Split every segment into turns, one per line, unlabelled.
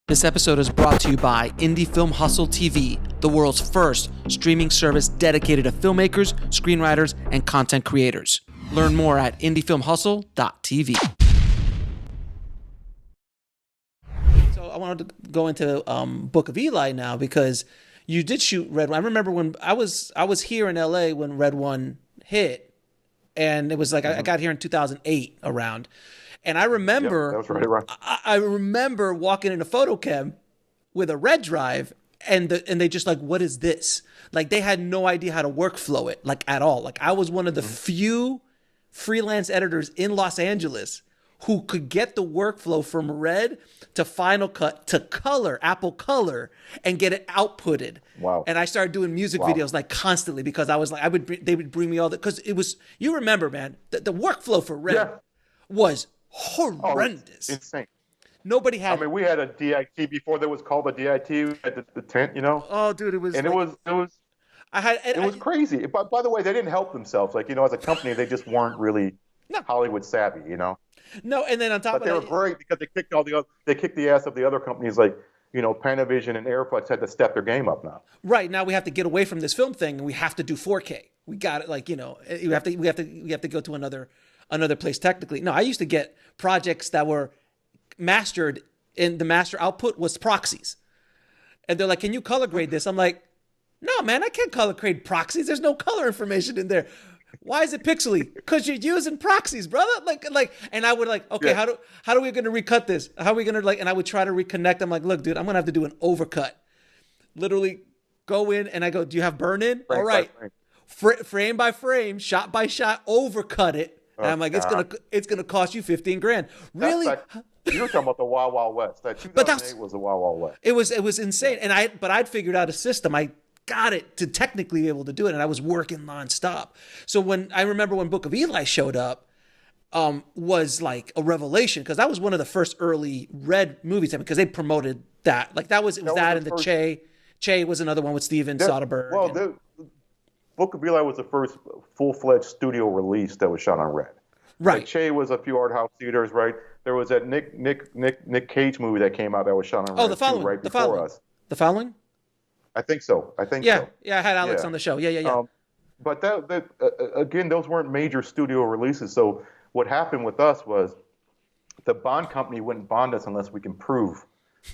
This episode is brought to you by Indie Film Hustle TV, the world's first streaming service dedicated to filmmakers, screenwriters, and content creators. Learn more at indiefilmhustle.tv. So I wanted to go into Book of Eli now because you did shoot Red One. I remember when I was here in LA when Red One hit, and it was like I got here in 2008 around. And I remember,
that was right around.
I remember walking in a photo chem with a red drive, and they just like, what is this? Like they had no idea how to workflow it, like at all. Like I was one of the few freelance editors in Los Angeles who could get the workflow from red to Final Cut to color, Apple Color, and get it outputted.
Wow.
And I started doing music videos like constantly because I was like, they would bring me all that, because it was, you remember, man, the workflow for red was horrendous.
Insane.
Nobody had.
I mean, we had a DIT before there was called a DIT at the tent, you know.
Oh, dude, it was.
And
like,
it was crazy. By the way, they didn't help themselves. Like, you know, as a company, they just weren't really Hollywood savvy, you know.
No, and then on top of that,
they were great because they kicked the ass of the other companies like, you know, Panavision and Airflex had to step their game up now.
Right, now we have to get away from this film thing and we have to do 4K. We got it, like, you know, we have to go to another place technically. No, I used to get projects that were mastered, and the master output was proxies. And they're like, can you color grade this? I'm like, no, man, I can't color grade proxies. There's no color information in there. Why is it pixely? Because you're using proxies, brother. Like, and I would like, okay, how do we going to recut this? How are we going to and I would try to reconnect. I'm like, look, dude, I'm going to have to do an overcut. Literally go in and I go, do you have burn in? All right. Frame by frame, shot by shot, overcut it. And I'm like, it's gonna cost you $15,000. Really?
You were talking about the Wild Wild West. That 2008 was the Wild Wild West.
It was insane. And I'd figured out a system. I got it to technically be able to do it, and I was working nonstop. So I remember when Book of Eli showed up, was like a revelation, because that was one of the first early Red movies, because they promoted that. Like it was that and the Che. Che was another one with Steven Soderbergh.
Well, Book of Eli was the first full-fledged studio release that was shot on red.
Right.
Like Che was a few art house theaters, right? There was that Nick Cage movie that came out that was shot on red.
The Following.
Right before us.
The Following?
I think so. so.
Yeah, I had Alex on the show. Yeah.
But again, those weren't major studio releases. So what happened with us was the bond company wouldn't bond us unless we can prove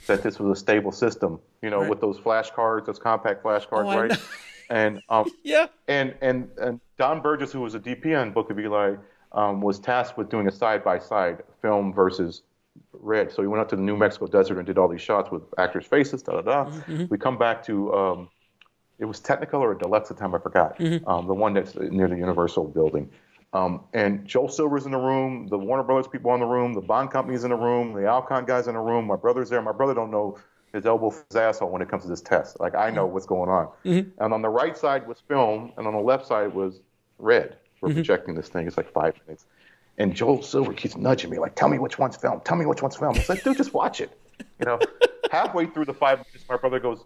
that this was a stable system. You know, with those flash cards, those compact flash cards, right? And and Don Burgess, who was a DP on Book of Eli, was tasked with doing a side-by-side film versus red. So he went out to the New Mexico desert and did all these shots with actors' faces, Mm-hmm. We come back to, it was Technicolor or Deluxe at the time, I forgot, the one that's near the Universal building. And Joel Silver's in the room, the Warner Brothers people in the room, the Bond company's in the room, the Alcon guys in the room, my brother's there. My brother don't know his elbow from his asshole when it comes to this test. Like, I know what's going on. Mm-hmm. And on the right side was film, and on the left side was red. We're projecting this thing. It's like 5 minutes. And Joel Silver keeps nudging me, like, tell me which one's film. Tell me which one's film. I said, dude, just watch it. You know, halfway through the 5 minutes, my brother goes,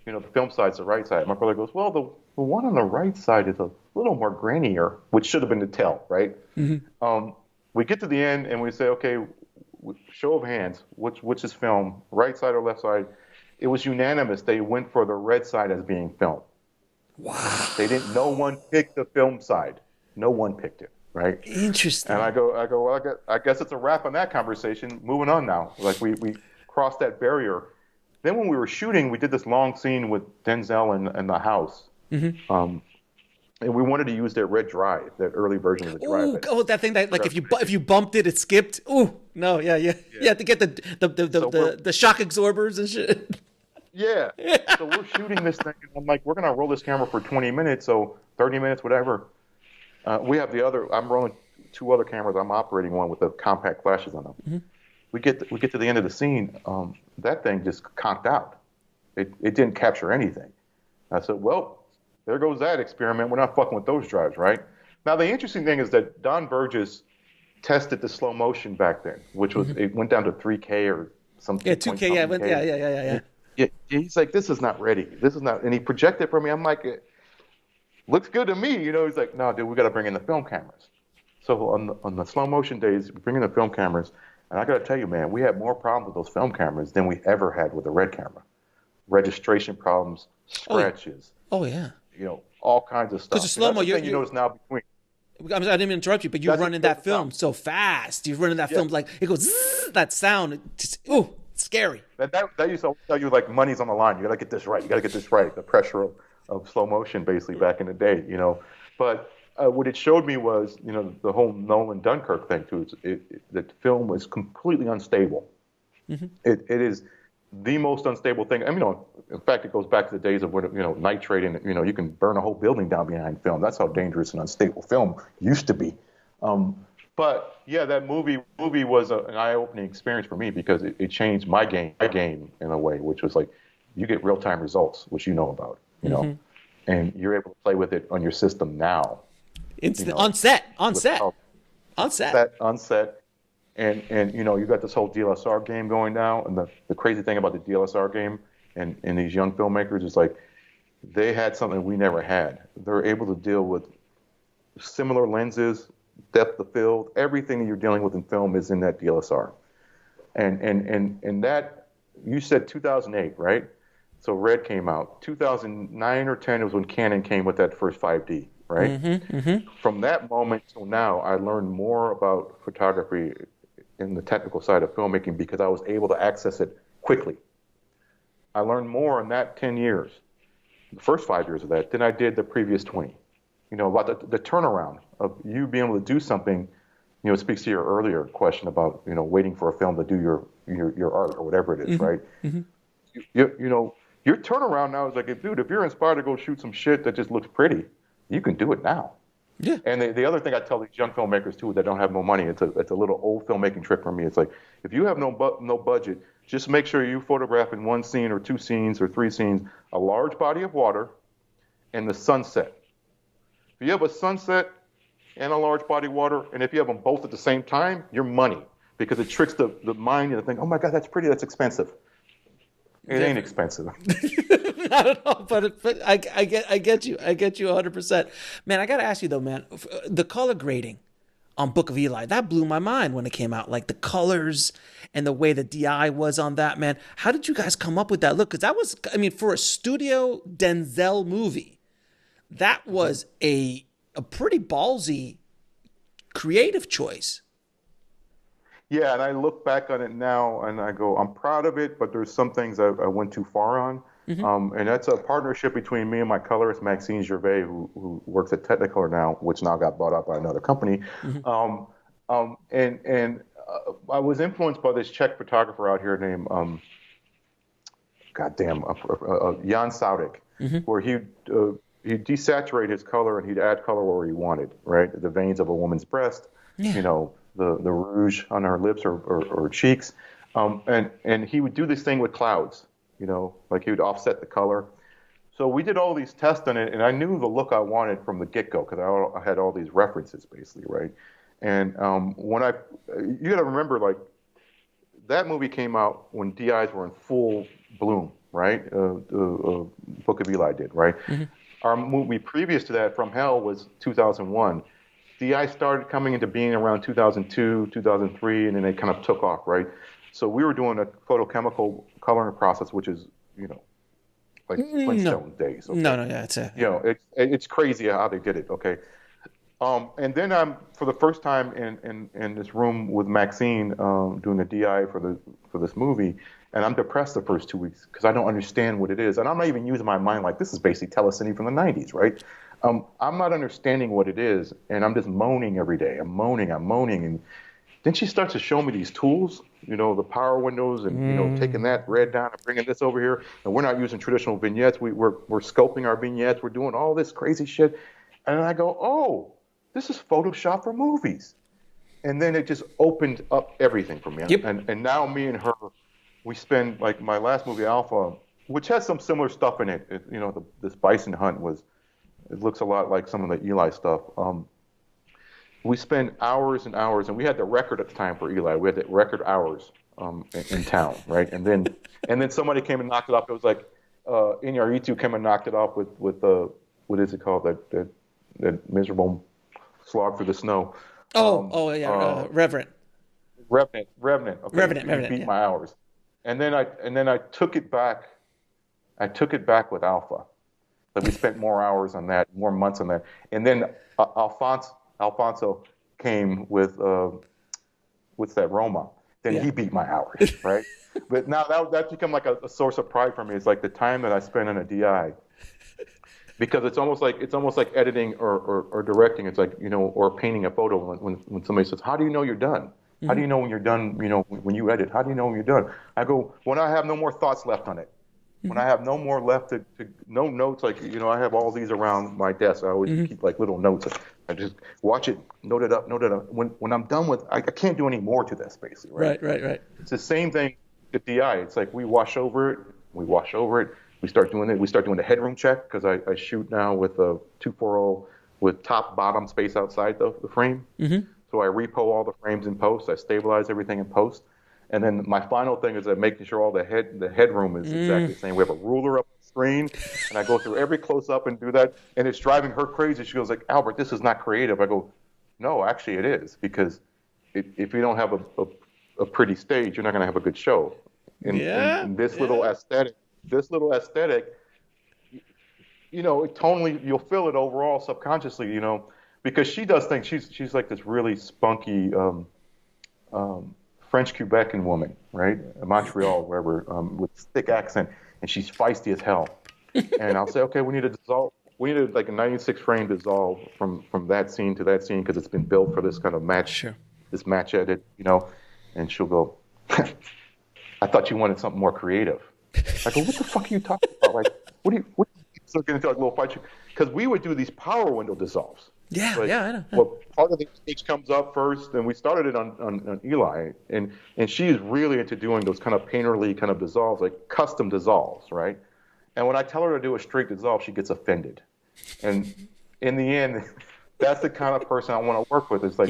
you know, the film side's the right side. My brother goes, well, the one on the right side is a little more grainier, which should have been the tell, right? Mm-hmm. We get to the end, and we say, okay, show of hands, which is film, right side or left side? It was unanimous. They went for the red side as being film.
Wow.
No one picked the film side. No one picked it, right?
Interesting.
And I go, well, I guess it's a wrap on that conversation. Moving on now. Like we crossed that barrier. Then when we were shooting, we did this long scene with Denzel and the house. Mm-hmm. And we wanted to use their red drive, that early version of the drive.
That thing that, like, if you bumped it, it skipped. Ooh, no, yeah. You have to get the shock absorbers and shit.
Yeah. So we're shooting this thing, and I'm like, we're gonna roll this camera for 20 minutes, so 30 minutes, whatever. We have I'm rolling 2 other cameras. I'm operating one with the compact flashes on them. Mm-hmm. We get to the end of the scene. That thing just conked out. It didn't capture anything. I said, well, there goes that experiment. We're not fucking with those drives, right? Now, the interesting thing is that Don Burgess tested the slow motion back then, which was, it went down to 3K or something.
Yeah, 2K, yeah.
He's like, this is not ready. This is not, and he projected for me. I'm like, looks good to me. You know, he's like, no, dude, we got to bring in the film cameras. So on the slow motion days, we bring in the film cameras, And I got to tell you, man, we had more problems with those film cameras than we ever had with the red camera. Registration problems, scratches,
Oh yeah.
All kinds of
Because
stuff.
the slow mo,
you notice now between.
I didn't mean to interrupt you, but you're running that film
sound.
so fast. You're running that film like it goes zzz, that sound. Ooh, it's scary.
That used to tell you like money's on the line. You got to get this right. You got to get this right. The pressure of slow motion, basically back in the day. But what it showed me was the whole Nolan Dunkirk thing too. The film was completely unstable. Mm-hmm. It is the most unstable thing. I mean, in fact, it goes back to the days of when nitrating. You can burn a whole building down behind film. That's how dangerous an unstable film used to be. But yeah, that movie was an eye-opening experience for me because it changed my game in a way, which was like you get real-time results, which you know about, mm-hmm. And you're able to play with it on your system now.
On set.
And you got this whole DLSR game going now, and the crazy thing about the DLSR game and these young filmmakers is like they had something we never had. They're able to deal with similar lenses, depth of field, everything that you're dealing with in film is in that DLSR. And that, you said 2008, right? So Red came out. 2009 or 10 was when Canon came with that first 5D, right? Mm-hmm, mm-hmm. From that moment till now, I learned more about photography in the technical side of filmmaking because I was able to access it quickly. I learned more in that 10 years, the first 5 years of that, than I did the previous 20. About the turnaround of you being able to do something, it speaks to your earlier question about, waiting for a film to do your art or whatever it is, mm-hmm. right? Mm-hmm. Your turnaround now is like, dude, if you're inspired to go shoot some shit that just looks pretty, you can do it now. Yeah. And the other thing I tell these young filmmakers too that don't have no money, it's a little old filmmaking trick for me. It's like, if you have no budget, just make sure you photograph in one scene or two scenes or three scenes a large body of water and the sunset. If you have a sunset and a large body of water, and if you have them both at the same time, you're money, because it tricks the mind into thinking, oh my God, that's pretty, that's expensive. It ain't expensive.
Not at all, but I get you. I get you 100%. Man, I got to ask you though, man, the color grading on Book of Eli, that blew my mind when it came out. Like the colors and the way the DI was on that, man. How did you guys come up with that look? Because that was, for a studio Denzel movie, that was a pretty ballsy creative choice.
Yeah, and I look back on it now and I go, I'm proud of it, but there's some things I went too far on. Mm-hmm. And that's a partnership between me and my colorist, Maxine Gervais, who works at Technicolor now, which now got bought out by another company. Mm-hmm. I was influenced by this Czech photographer out here named, Jan Saudik, mm-hmm. where he'd desaturate his color and he'd add color where he wanted, right? The veins of a woman's breast, yeah. The rouge on her lips or cheeks. And he would do this thing with clouds, like he would offset the color. So we did all these tests on it, and I knew the look I wanted from the get-go because I had all these references, basically, right? And you got to remember, like, that movie came out when DIs were in full bloom, right? Book of Eli did, right? Mm-hmm. Our movie previous to that, From Hell, was 2001. DI started coming into being around 2002, 2003, and then they kind of took off, right? So we were doing a photochemical coloring process, which is, like Flintstone days. Okay?
No, yeah,
it's crazy how they did it, okay? And then I'm, for the first time in this room with Maxine, doing the DI for this movie, and I'm depressed the first 2 weeks because I don't understand what it is. And I'm not even using my mind like this is basically telecine from the 90s, right? I'm not understanding what it is, and I'm just moaning every day. I'm moaning. And then she starts to show me these tools, the power windows and, taking that red down and bringing this over here. And we're not using traditional vignettes. We're sculpting our vignettes. We're doing all this crazy shit. And I go, oh, this is Photoshop for movies. And then it just opened up everything for me. Yep. And now me and her, we spend, like my last movie, Alpha, which has some similar stuff in it. This bison hunt it looks a lot like some of the Eli stuff. We spend hours and hours, and we had the record at the time for Eli. We had the record hours in town, right? And then somebody came and knocked it off. It was like Iñárritu came and knocked it off with what is it called? That miserable slog through the snow.
Reverent.
Revenant. Okay,
Revenant.
beat
Yeah.
my hours, and then I took it back. I took it back with Alpha. Like we spent more hours on that, more months on that, and then Alfonso came with what's that, Roma. Then
Yeah.
he beat my hours, right? But now that's become like a source of pride for me. It's like the time that I spend on a DI, because it's almost like editing or directing. It's like, or painting a photo. When somebody says, "How do you know you're done? How do you know when you're done? When you edit, how do you know when you're done?" I go, "When I have no more thoughts left on it. When I have no more left to no notes, like, I have all these around my desk. I always keep like little notes. I just watch it, note it up. When I'm done with, I can't do any more to this, basically, right?
Right.
It's the same thing with DI. It's like we wash over it. We start doing it. We start doing the headroom check, because I shoot now with a 240 with top bottom space outside the frame. So I repo all the frames in post. I stabilize everything in post. And then my final thing is making sure all the headroom is exactly the same. We have a ruler up on the screen, and I go through every close-up and do that. And it's driving her crazy. She goes like, "Albert, this is not creative." I go, "No, actually it is, because if you don't have a pretty stage, you're not going to have a good show." And this little aesthetic, it totally, you'll feel it overall subconsciously, because she does things. She's like this really spunky French Quebecan woman, right? Montreal, wherever, with thick accent, and she's feisty as hell. And I'll say, "Okay, we need to dissolve. We need like a 96 frame dissolve from that scene to that scene, because it's been built for this kind of match, this match edit, And she'll go, "I thought you wanted something more creative." I go, "What the fuck are you talking about? Like, what are you so getting into like a little fight?" Because we would do these power window dissolves.
Yeah,
like,
I know.
Well, part of the stage comes up first, and we started it on Eli, and she's really into doing those kind of painterly kind of dissolves, like custom dissolves, right? And when I tell her to do a straight dissolve, she gets offended. And in the end, that's the kind of person I want to work with. It's like,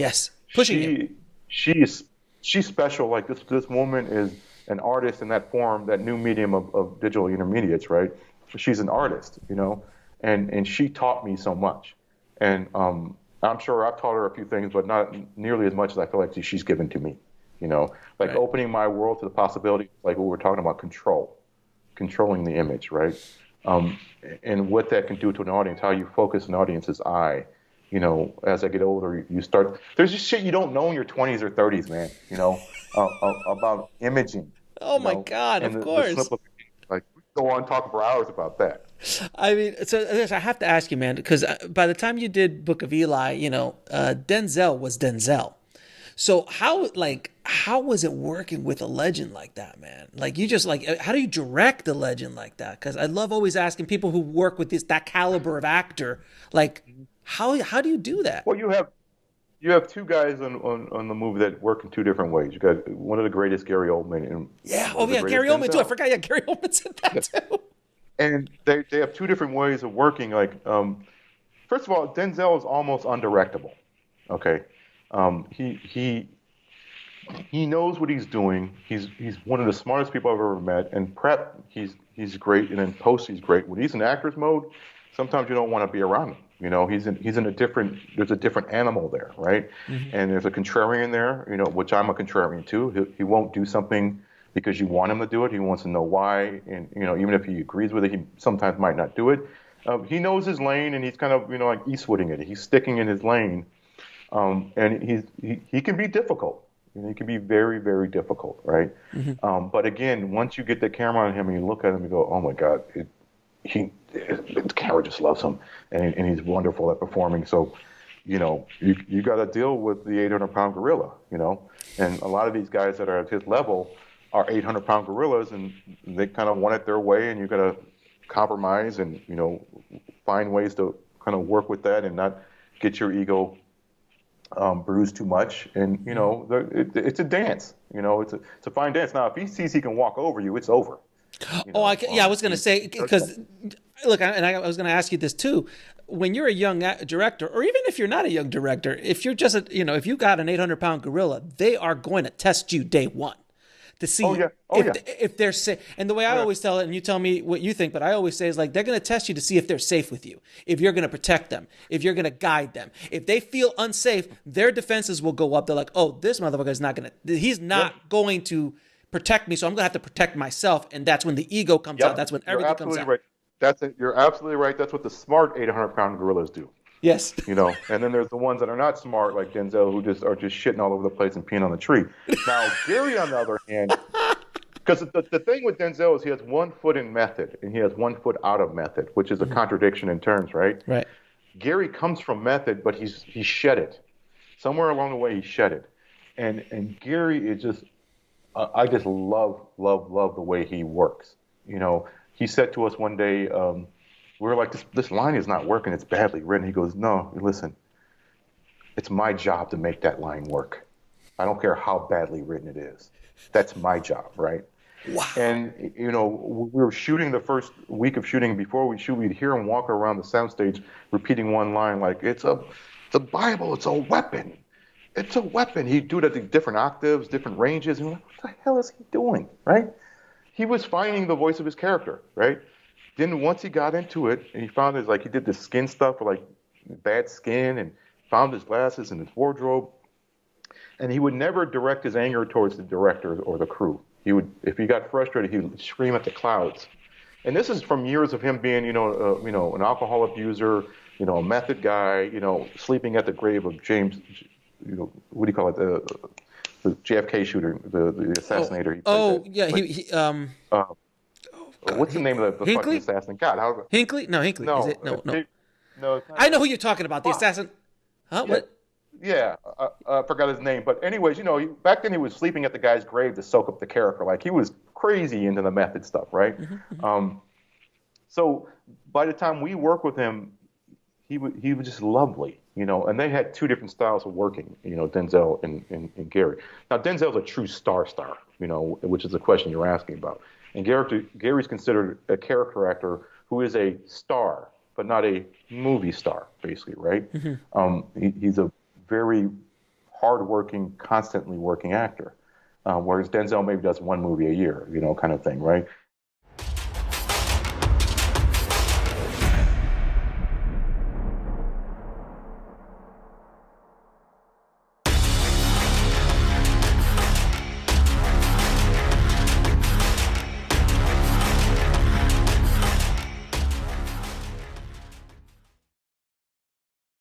pushing she's special. Like this woman is an artist in that form, that new medium of digital intermediates, right? She's an artist, and she taught me so much. And I'm sure I've taught her a few things, but not nearly as much as I feel like she's given to me. Opening my world to the possibility, like what we're talking about, controlling the image, right? And what that can do to an audience, how you focus an audience's eye. As I get older, you start. There's just shit you don't know in your 20s or 30s, man. About imaging.
Oh my God! Of course.
Like, we can go on and talk for hours about that.
I mean, so I have to ask you, man, because by the time you did Book of Eli, Denzel was Denzel. So how was it working with a legend like that, man? Like, how do you direct a legend like that? Because I love always asking people who work with that caliber of actor, like, how do you do that?
Well, you have two guys on the movie that work in two different ways. You got one of the greatest, Gary Oldman.
Gary Oldman too. I forgot. Yeah, Gary Oldman said that too.
And they have two different ways of working. Like, first of all, Denzel is almost undirectable. Okay, he knows what he's doing. He's one of the smartest people I've ever met. And prep, he's great, and in post, he's great. When he's in actor's mode, sometimes you don't want to be around him. He's in a different. There's a different animal there, right? And there's a contrarian there. Which I'm a contrarian too. He won't do something because you want him to do it. He wants to know why, and even if he agrees with it, he sometimes might not do it. He knows his lane, and he's kind of like Eastwooding it. He's sticking in his lane, and he can be difficult. He can be very, very difficult, right? But again, once you get the camera on him and you look at him, you go, "Oh my God, the camera just loves him, and he's wonderful at performing." So, you got to deal with the 800-pound gorilla, and a lot of these guys that are at his level are 800-pound gorillas, and they kind of want it their way, and you got to compromise and find ways to kind of work with that and not get your ego bruised too much. And it's a dance. It's a fine dance. Now, if he sees he can walk over you, it's over.
I was going to say, because look, I was going to ask you this too. When you're a young director, or even if you're not a young director, if you're just if you got an 800-pound gorilla, they are going to test you day one to see
Oh, yeah.
if they're safe. And the way I always tell it, and you tell me what you think, but I always say is like, they're going to test you to see if they're safe with you, if you're going to protect them, if you're going to guide them. If they feel unsafe, their defenses will go up. They're like, oh, this motherfucker is not going to, he's not going to protect me, so I'm going to have to protect myself. And that's when the ego comes out. That's when everything comes out.
Right. That's it. You're absolutely right. That's what the smart 800-pound gorillas do.
Yes.
You know, and then there's the ones that are not smart, like Denzel, who just are just shitting all over the place and peeing on the tree. Now, Gary, on the other hand, because the thing with Denzel is he has 1 foot in method and he has 1 foot out of method, which is a contradiction in terms, right?
Right.
Gary comes from method, but he shed it. Somewhere along the way, he shed it. And Gary is just, I just love the way he works. You know, he said to us one day, we were like, this line is not working. It's badly written. He goes, no, listen, it's my job to make that line work. I don't care how badly written it is. That's my job, right?
Wow.
And, you know, we were shooting the first week of shooting. Before we shoot, we'd hear him walk around the soundstage repeating one line like, it's a Bible, it's a weapon. It's a weapon. He'd do it at the different octaves, different ranges. And we're like, what the hell is he doing, right? He was finding the voice of his character, right? Then once he got into it, and he found his, like, he did this skin stuff for, like, bad skin, and found his glasses and his wardrobe. And he would never direct his anger towards the director or the crew. He would, if he got frustrated, he would scream at the clouds. And this is from years of him being, an alcohol abuser, a method guy, sleeping at the grave of James, what do you call it, the JFK shooter, the assassinator. What's the name of the fucking assassin? God, how?
Hinckley? No, Hinckley.
No,
Is it? No.
No.
I know who you're talking about. The assassin. Huh?
Yeah.
What?
Yeah, I forgot his name. But anyways, back then he was sleeping at the guy's grave to soak up the character. Like, he was crazy into the method stuff, right? Mm-hmm. So by the time we worked with him, he was just lovely, And they had 2 different styles of working, Denzel and Gary. Now, Denzel's a true star, which is the question you're asking about. And Gary's considered a character actor who is a star, but not a movie star, basically, right? Mm-hmm. He's a very hardworking, constantly working actor, whereas Denzel maybe does 1 movie a year, kind of thing, right?